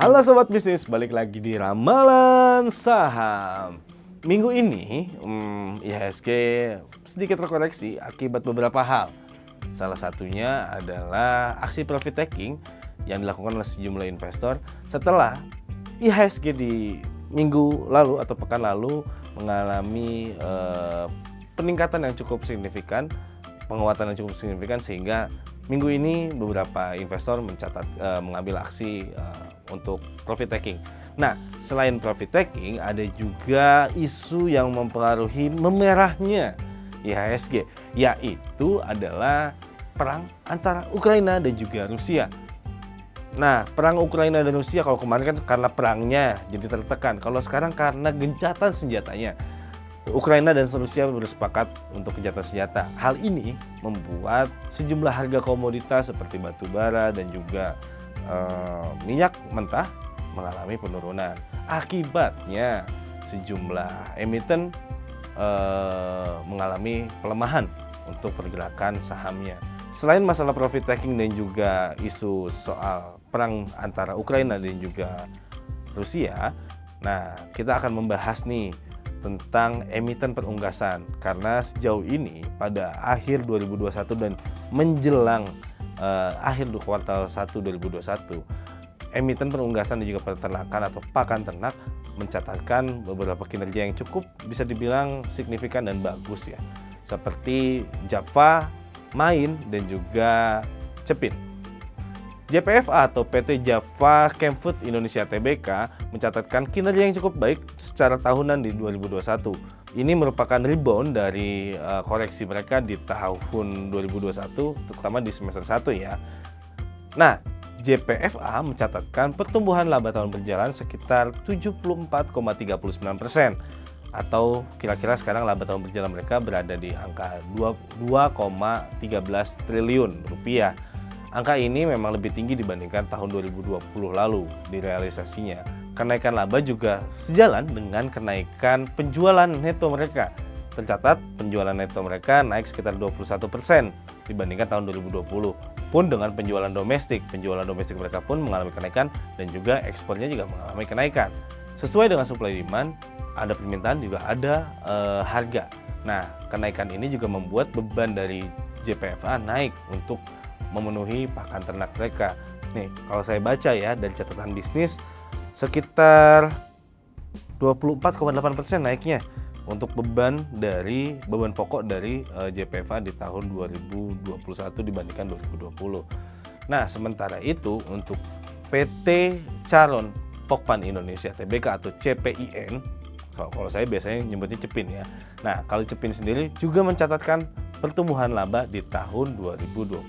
Halo sobat bisnis, balik lagi di Ramalan Saham. Minggu ini IHSG sedikit terkoreksi akibat beberapa hal. Salah satunya adalah aksi profit taking yang dilakukan oleh sejumlah investor setelah IHSG di minggu lalu atau pekan lalu mengalami peningkatan yang cukup signifikan, penguatan yang cukup signifikan, sehingga minggu ini beberapa investor mengambil aksi untuk profit taking. Nah, selain profit taking, ada juga isu yang mempengaruhi memerahnya IHSG, yaitu adalah perang antara Ukraina dan juga Rusia. Nah, perang Ukraina dan Rusia kalau kemarin kan karena perangnya jadi tertekan, kalau sekarang karena gencatan senjatanya. Ukraina dan Rusia bersepakat untuk gencatan senjata. Hal ini membuat sejumlah harga komoditas seperti batu bara dan juga minyak mentah mengalami penurunan. Akibatnya sejumlah emiten mengalami pelemahan untuk pergerakan sahamnya. Selain masalah profit taking dan juga isu soal perang antara Ukraina dan juga Rusia, nah kita akan membahas nih tentang emiten perunggasan, karena sejauh ini pada akhir 2021 dan menjelang akhir kuartal 1 2021, emiten perunggasan dan juga peternakan atau pakan ternak mencatatkan beberapa kinerja yang cukup bisa dibilang signifikan dan bagus ya, seperti Java, Main dan juga Cepin. JPFA atau PT Java Chem Food Indonesia Tbk mencatatkan kinerja yang cukup baik secara tahunan di 2021. Ini merupakan rebound dari koreksi mereka di tahun 2021, terutama di semester 1 ya. Nah, JPFA mencatatkan pertumbuhan laba tahun berjalan sekitar 74,39%, atau kira-kira sekarang laba tahun berjalan mereka berada di angka 2,13 triliun rupiah. Angka ini memang lebih tinggi dibandingkan tahun 2020 lalu di realisasinya. Kenaikan laba juga sejalan dengan kenaikan penjualan neto mereka. Tercatat penjualan neto mereka naik sekitar 21% dibandingkan tahun 2020. Pun dengan penjualan domestik mereka pun mengalami kenaikan dan juga ekspornya juga mengalami kenaikan. Sesuai dengan supply demand, ada permintaan juga ada harga. Nah, kenaikan ini juga membuat beban dari JPFA naik untuk memenuhi pakan ternak mereka. Nih, kalau saya baca ya dari catatan bisnis, sekitar 24,8% naiknya untuk beban pokok dari JPFA di tahun 2021 dibandingkan 2020. Nah, sementara itu untuk PT Caron Pokpan Indonesia Tbk atau CPIN, kalau saya biasanya nyebutnya Cepin ya. Nah, kalau Cepin sendiri juga mencatatkan pertumbuhan laba di tahun 2021.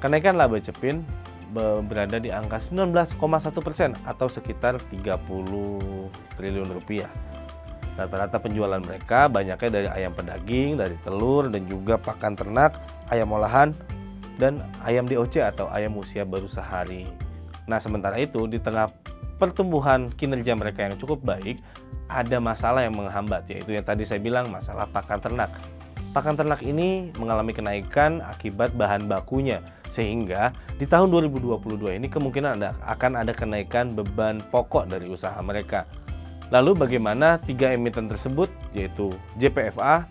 Kenaikan laba Cepin berada di angka 19,1% atau sekitar 30 triliun rupiah. Rata-rata penjualan mereka banyaknya dari ayam pedaging, dari telur dan juga pakan ternak, ayam olahan, dan ayam DOC atau ayam usia baru sehari. Nah, sementara itu di tengah pertumbuhan kinerja mereka yang cukup baik, ada masalah yang menghambat, yaitu yang tadi saya bilang masalah pakan ternak. Pakan ternak ini mengalami kenaikan akibat bahan bakunya, sehingga di tahun 2022 ini kemungkinan akan ada kenaikan beban pokok dari usaha mereka. Lalu bagaimana tiga emiten tersebut, yaitu JPFA,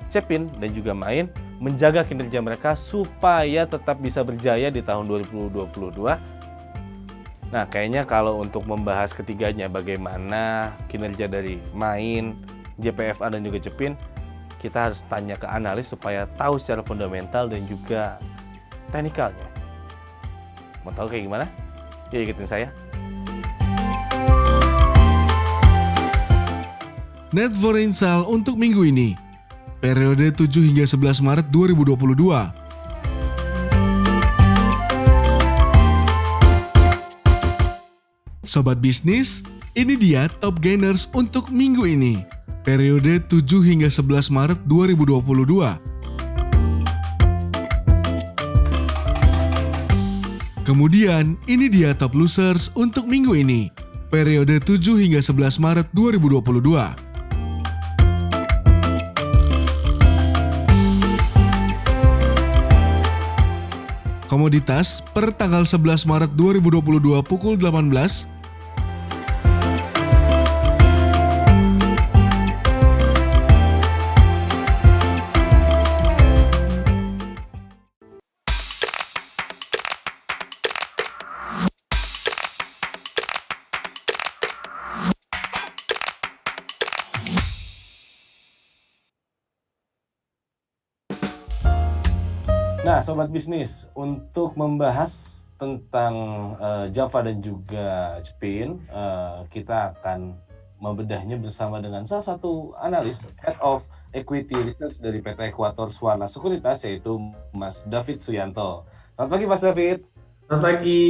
Cepin, dan juga Main, menjaga kinerja mereka supaya tetap bisa berjaya di tahun 2022? Nah, kayaknya kalau untuk membahas ketiganya, bagaimana kinerja dari Main, JPFA, dan juga Cepin, kita harus tanya ke analis supaya tahu secara fundamental dan juga teknikalnya. Mau tahu kayak gimana? Yuk ikutin saya. Net foreign sale untuk minggu ini, periode 7 hingga 11 Maret 2022. Sobat bisnis, ini dia top gainers untuk minggu ini, periode 7 hingga 11 Maret 2022. Kemudian, ini dia top losers untuk minggu ini, periode 7 hingga 11 Maret 2022. komoditas per tanggal 11 Maret 2022 pukul 18. Nah, sobat bisnis, untuk membahas tentang Java dan juga Cepin, kita akan membedahnya bersama dengan salah satu analis Head of Equity Research dari PT Ekuator Suwana Sekuritas, yaitu Mas David Suyanto. Selamat pagi Mas David. Selamat pagi.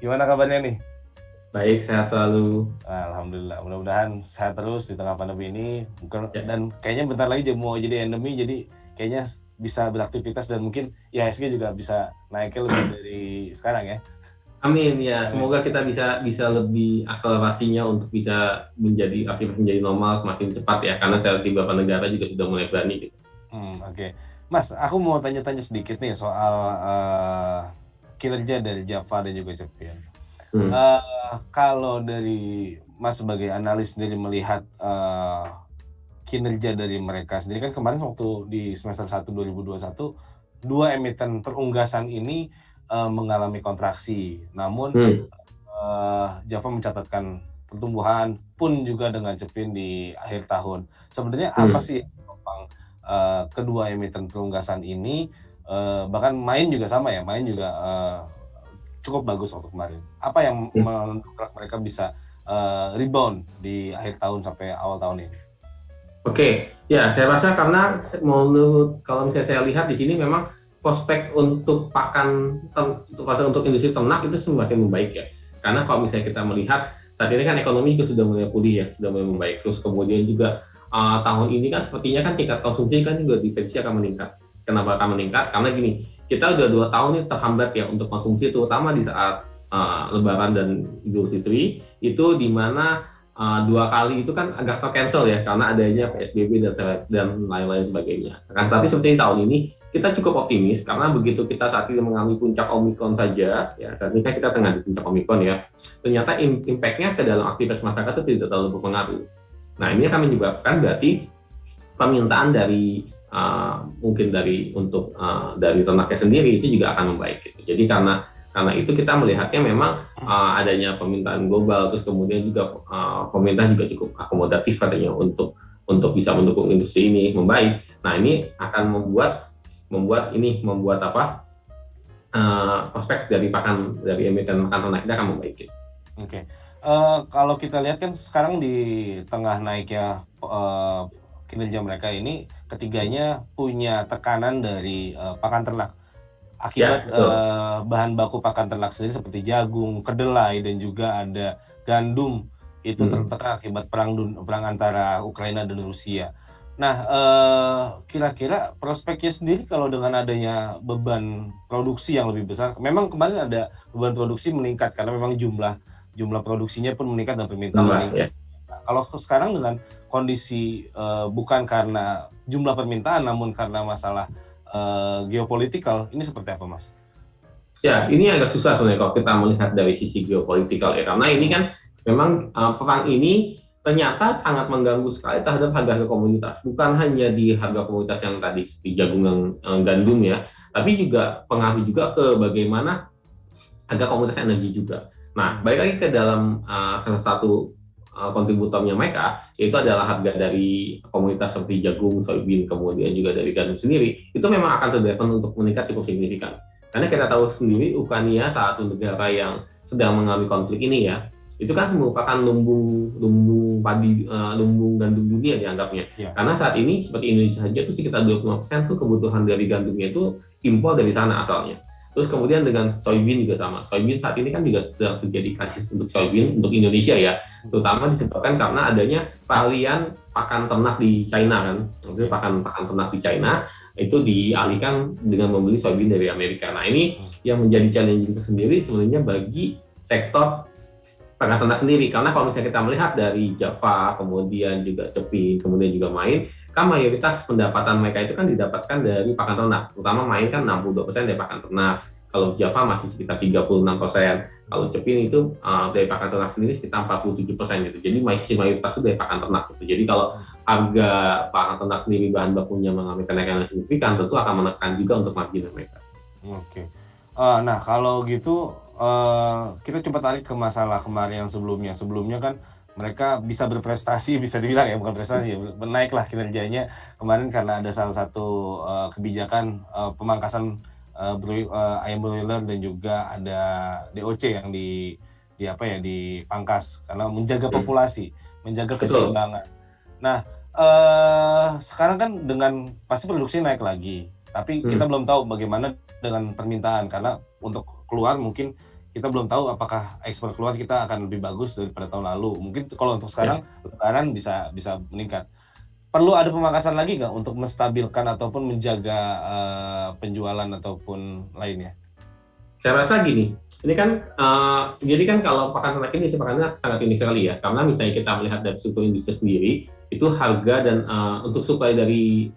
Gimana kabarnya nih? Baik, sehat selalu. Alhamdulillah, mudah-mudahan sehat terus di tengah pandemi ini. Ya. Dan kayaknya bentar lagi mau jadi endemi, jadi kayaknya bisa beraktivitas dan mungkin IHSG juga bisa naiknya lebih dari sekarang ya. Amin ya, semoga kita bisa lebih akselerasinya untuk bisa aktivitas menjadi normal semakin cepat ya, karena saya di beberapa negara juga sudah mulai berani gitu. Oke. Mas, aku mau tanya-tanya sedikit nih soal kinerja dari Java dan juga Cepin. Kalau dari Mas sebagai analis sendiri melihat kinerja dari mereka sendiri, kan kemarin waktu di semester 1 2021 dua emiten perunggasan ini mengalami kontraksi, namun Java mencatatkan pertumbuhan pun juga dengan Cepin di akhir tahun. Sebenarnya apa sih yang menopang kedua emiten perunggasan ini, bahkan main juga sama ya, main juga cukup bagus waktu kemarin. Apa yang mendorong mereka bisa rebound di akhir tahun sampai awal tahun ini? Oke, ya saya rasa karena kalau misalnya saya lihat di sini memang prospek untuk untuk industri ternak itu semakin membaik ya. Karena kalau misalnya kita melihat saat ini kan ekonomi itu sudah mulai pulih ya, sudah mulai membaik. Terus kemudian juga tahun ini kan sepertinya kan tingkat konsumsi kan juga diprediksi akan meningkat. Kenapa akan meningkat? Karena gini, kita udah 2 tahun ini terhambat ya untuk konsumsi, terutama di saat Lebaran dan Idul Fitri, itu di mana 2 kali itu kan agak tercancel ya karena adanya PSBB dan lain-lain sebagainya. Kan, tapi seperti tahun ini kita cukup optimis karena begitu kita saat ini mengalami puncak Omikron saja, ya saat ini kan kita tengah di puncak Omikron ya, ternyata impact-nya ke dalam aktivitas masyarakat itu tidak terlalu berpengaruh. Nah ini akan menyebabkan berarti permintaan dari mungkin dari ternaknya sendiri itu juga akan membaik. Gitu. Jadi karena itu kita melihatnya memang adanya permintaan global, terus kemudian juga pemerintah juga cukup akomodatif katanya untuk bisa mendukung industri ini membaik. Nah ini akan membuat prospek dari emiten pakan ternak kita akan membaik. Oke. Kalau kita lihat kan sekarang di tengah naiknya kinerja mereka ini, ketiganya punya tekanan dari pakan ternak. Akibat bahan baku pakan ternak sendiri seperti jagung, kedelai, dan juga ada gandum itu tertekan akibat perang antara Ukraina dan Rusia. Nah, kira-kira prospeknya sendiri kalau dengan adanya beban produksi yang lebih besar, memang kemarin ada beban produksi meningkat karena memang jumlah produksinya pun meningkat dan permintaan meningkat. Nah, kalau sekarang dengan kondisi bukan karena jumlah permintaan, namun karena masalah geopolitikal, ini seperti apa, Mas? Ya, ini agak susah sebenarnya kalau kita melihat dari sisi geopolitikal ya, karena ini kan memang perang ini ternyata sangat mengganggu sekali terhadap harga komoditas. Bukan hanya di harga komoditas yang tadi di jagung dan gandum ya, tapi juga pengaruh juga ke bagaimana harga komoditas energi juga. Nah, balik lagi ke dalam salah satu kontributornya mereka, itu adalah harga dari komoditas seperti jagung, soybean, kemudian juga dari gandum sendiri, itu memang akan terdriven untuk meningkat cukup signifikan. Karena kita tahu sendiri Ukraina salah satu negara yang sedang mengalami konflik ini ya, itu kan merupakan lumbung gandum dunia dianggapnya. Ya. Karena saat ini seperti Indonesia saja itu sekitar 25% tuh kebutuhan dari gandumnya itu impor dari sana asalnya. Terus kemudian dengan soybean juga sama. Soybean saat ini kan juga sedang terjadi krisis untuk soybean untuk Indonesia ya, terutama disebabkan karena adanya peralihan pakan ternak di China kan. Maksudnya pakan ternak di China itu dialihkan dengan membeli soybean dari Amerika. Nah ini yang menjadi challenge tersendiri sebenarnya bagi sektor pakan ternak sendiri, karena kalau misalnya kita melihat dari Java, kemudian juga Cepin, kemudian juga Main, kan mayoritas pendapatan mereka itu kan didapatkan dari pakan ternak, terutama Main kan 62% dari pakan ternak, Kalau Java masih sekitar 36%. Kalau Cepin itu dari pakan ternak sendiri sekitar 47% gitu. Jadi masih mayoritas itu dari pakan ternak gitu. Jadi kalau harga pakan ternak sendiri bahan bakunya mengalami kenaikan yang signifikan, tentu akan menekan juga untuk margin mereka. Oke. Nah, kalau gitu kita coba tarik ke masalah kemarin yang sebelumnya. Sebelumnya kan mereka bisa berprestasi, bisa dibilang ya, bukan prestasi ya, naiklah kinerjanya kemarin karena ada salah satu kebijakan pemangkasan ayam broiler dan juga ada DOC yang dipangkas karena menjaga populasi, menjaga keseimbangan. Nah, sekarang kan dengan pasti produksi naik lagi, tapi kita belum tahu bagaimana dengan permintaan karena untuk keluar mungkin kita belum tahu apakah ekspor keluar kita akan lebih bagus daripada tahun lalu. Mungkin kalau untuk sekarang lebaran bisa meningkat. Perlu ada pemangkasan lagi nggak untuk menstabilkan ataupun menjaga penjualan ataupun lainnya? Saya rasa gini, ini kan jadi kan kalau pakan ternak ini pakannya sangat unik sekali ya, karena misalnya kita melihat dari struktur industri sendiri, itu harga dan untuk supply dari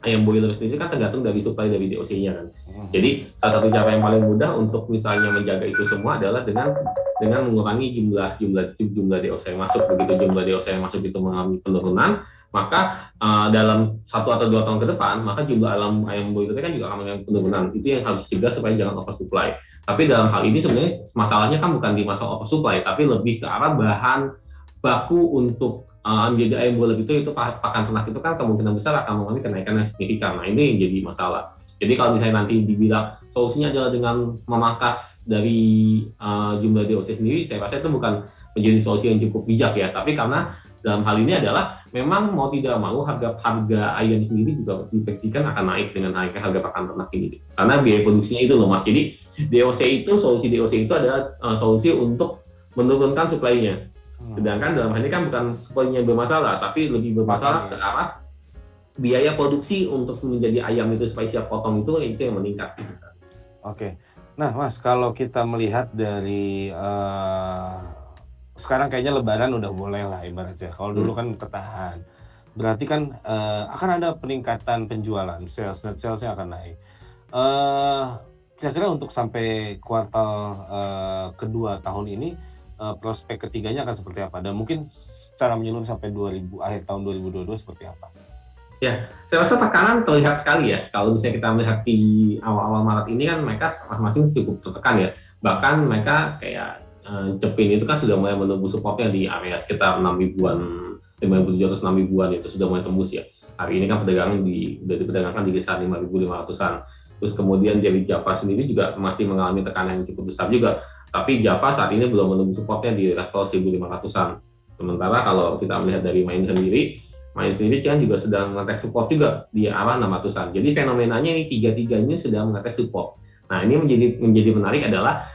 ayam broiler sendiri kan tergantung dari supply dari DOC-nya kan. Jadi salah satu cara yang paling mudah untuk misalnya menjaga itu semua adalah dengan mengurangi jumlah DOC yang masuk. Begitu jumlah DOC yang masuk itu mengalami penurunan, maka dalam 1 atau 2 tahun ke depan, maka jumlah ayam broiler kan juga akan mengalami penurunan. Itu yang harus dicegah supaya jangan oversupply. Tapi dalam hal ini sebenarnya masalahnya kan bukan di masalah oversupply, tapi lebih ke arah bahan baku untuk menjadi ayam broiler itu pakan ternak itu kan kemungkinan besar akan mengalami kenaikan yang signifikan. Nah, ini yang jadi masalah. Jadi kalau misalnya nanti dibilang solusinya adalah dengan memangkas dari jumlah DOC sendiri, saya rasa itu bukan menjadi solusi yang cukup bijak ya. Tapi karena dalam hal ini adalah memang mau tidak mau harga ayam sendiri juga diprediksikan akan naik dengan harga pakan ternak ini. Karena biaya produksinya itu loh Mas. Jadi solusi DOC itu adalah solusi untuk menurunkan supply-nya. Sedangkan dalam hal ini kan bukan supply-nya bermasalah, tapi lebih bermasalah ke arah biaya produksi untuk menjadi ayam itu supaya siap potong itu yang meningkat. Oke. Nah, Mas, kalau kita melihat dari sekarang kayaknya Lebaran udah mulai lah ibaratnya. Kalau dulu kan ketahan, berarti kan akan ada peningkatan penjualan, net salesnya akan naik. Kira-kira untuk sampai kuartal kedua tahun ini, prospek ketiganya akan seperti apa? Dan mungkin secara menyeluruh sampai akhir tahun 2022 seperti apa? Ya, saya rasa tekanan terlihat sekali ya. Kalau misalnya kita melihat di awal-awal Maret ini kan mereka masing-masing cukup tertekan ya. Bahkan mereka kayak Cepin itu kan sudah mulai menembus supportnya di area sekitar 6 ribuan, 5.700, 6 ribuan itu sudah mulai tembus ya. Hari ini kan perdagangan sudah diperdagangkan di kisaran 5.500-an. Terus kemudian dari Java sendiri juga masih mengalami tekanan yang cukup besar juga. Tapi Java saat ini belum menembus supportnya di level 1.500-an. Sementara kalau kita melihat dari Main sendiri kan juga sedang mengetes support juga di arah 600-an. Jadi fenomenanya ini tiga ini sedang mengetes support. Nah, ini menjadi menarik adalah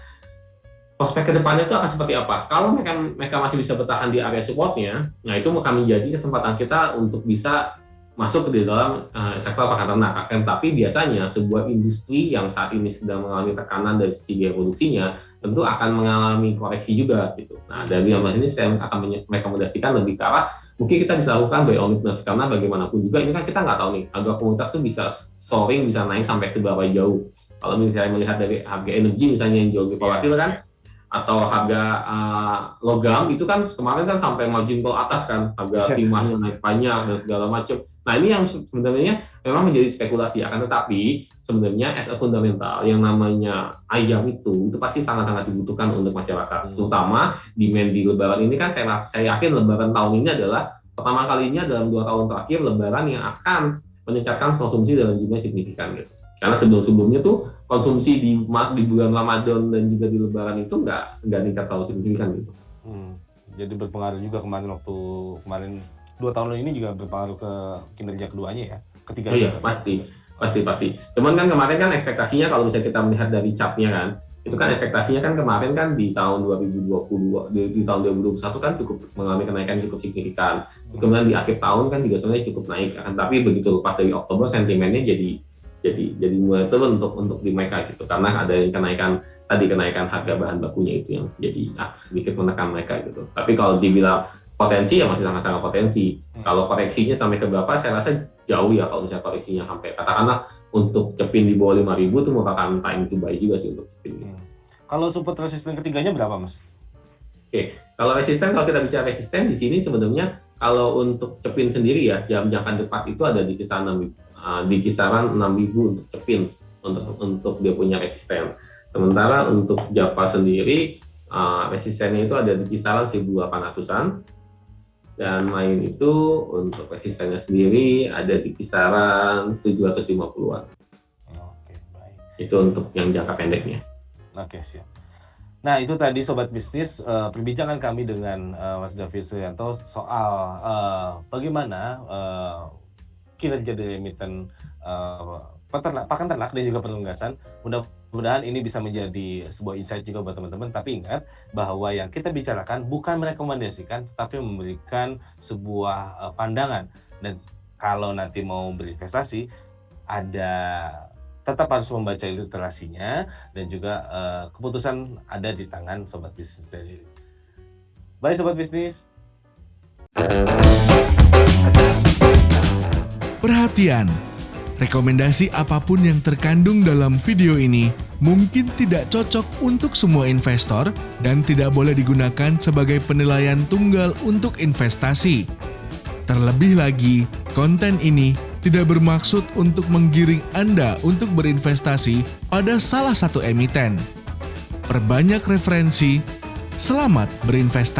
prospek kedepannya itu akan seperti apa. Kalau mereka masih bisa bertahan di area supportnya, nah itu akan menjadi kesempatan kita untuk bisa masuk di dalam sektor pakan ternak. Tapi biasanya sebuah industri yang saat ini sedang mengalami tekanan dari sisi biaya produksinya tentu akan mengalami koreksi juga gitu. Nah, dari yang ini saya akan merekomendasikan lebih ke arah mungkin kita bisa lakukan buy on weakness, karena bagaimanapun juga ini kan kita nggak tahu nih harga komoditas itu bisa soaring, bisa naik sampai seberapa jauh. Kalau misalnya melihat dari harga energi misalnya yang jauh lebih volatil kan, atau harga logam itu kan kemarin kan sampai margin call atas kan, harga timahnya naik banyak dan segala macam. Nah, ini yang sebenarnya memang menjadi spekulasi, akan tetapi sebenarnya as a fundamental yang namanya ayam itu pasti sangat-sangat dibutuhkan untuk masyarakat. Terutama demand di Lebaran ini kan saya yakin Lebaran tahun ini adalah pertama kalinya dalam 2 tahun terakhir Lebaran yang akan meningkatkan konsumsi dalam jumlah signifikan gitu. Karena sebelum-sebelumnya tuh konsumsi di bulan Ramadan dan juga di Lebaran itu nggak meningkat terlalu signifikan gitu. Jadi berpengaruh juga kemarin 2 tahun ini juga berpengaruh ke kinerja keduanya ya, ketiganya. Iya, pasti. Cuman kan kemarin kan ekspektasinya kalau misalnya kita melihat dari chart-nya kan, itu kan ekspektasinya kan kemarin kan di tahun 2020, di tahun 2021 kan cukup mengalami kenaikan cukup signifikan. Kemudian di akhir tahun kan juga sebenarnya cukup naik, tapi begitu lepas dari Oktober sentimennya jadi mulai turun untuk di mereka gitu, karena ada yang kenaikan harga bahan bakunya itu yang jadi sedikit menekan mereka gitu. Tapi kalau dibilang potensi ya masih sangat-sangat potensi. Kalau koreksinya sampai ke berapa, saya rasa jauh ya kalau misalnya koreksinya sampai katakanlah untuk cepin di bawah 5.000 itu merupakan time to buy juga sih untuk cepin. Kalau support resisten ketiganya berapa, Mas? Oke, kalau resisten, kalau kita bicara resisten di sini sebenarnya kalau untuk cepin sendiri ya jam jangka dekat itu ada di kisaran 6.000 untuk cepin untuk dia punya resisten. Sementara untuk Japa sendiri resistennya itu ada di kisaran 1.800-an. Dan lain itu untuk resistennya sendiri ada di kisaran 750-an. Oke, baik. Itu untuk yang jangka pendeknya. Oke, siap. Nah, itu tadi Sobat Bisnis, perbincangan kami dengan Mas David Suryanto soal bagaimana kinerja dari emiten pakan ternak dan juga penugasan. Mudah-mudahan ini bisa menjadi sebuah insight juga buat teman-teman. Tapi ingat bahwa yang kita bicarakan bukan merekomendasikan, tetapi memberikan sebuah pandangan. Dan kalau nanti mau berinvestasi, tetap harus membaca literasinya dan juga keputusan ada di tangan Sobat Bisnis sendiri. Baik Sobat Bisnis. Perhatian! Rekomendasi apapun yang terkandung dalam video ini mungkin tidak cocok untuk semua investor dan tidak boleh digunakan sebagai penilaian tunggal untuk investasi. Terlebih lagi, konten ini tidak bermaksud untuk menggiring Anda untuk berinvestasi pada salah satu emiten. Perbanyak referensi, selamat berinvestasi.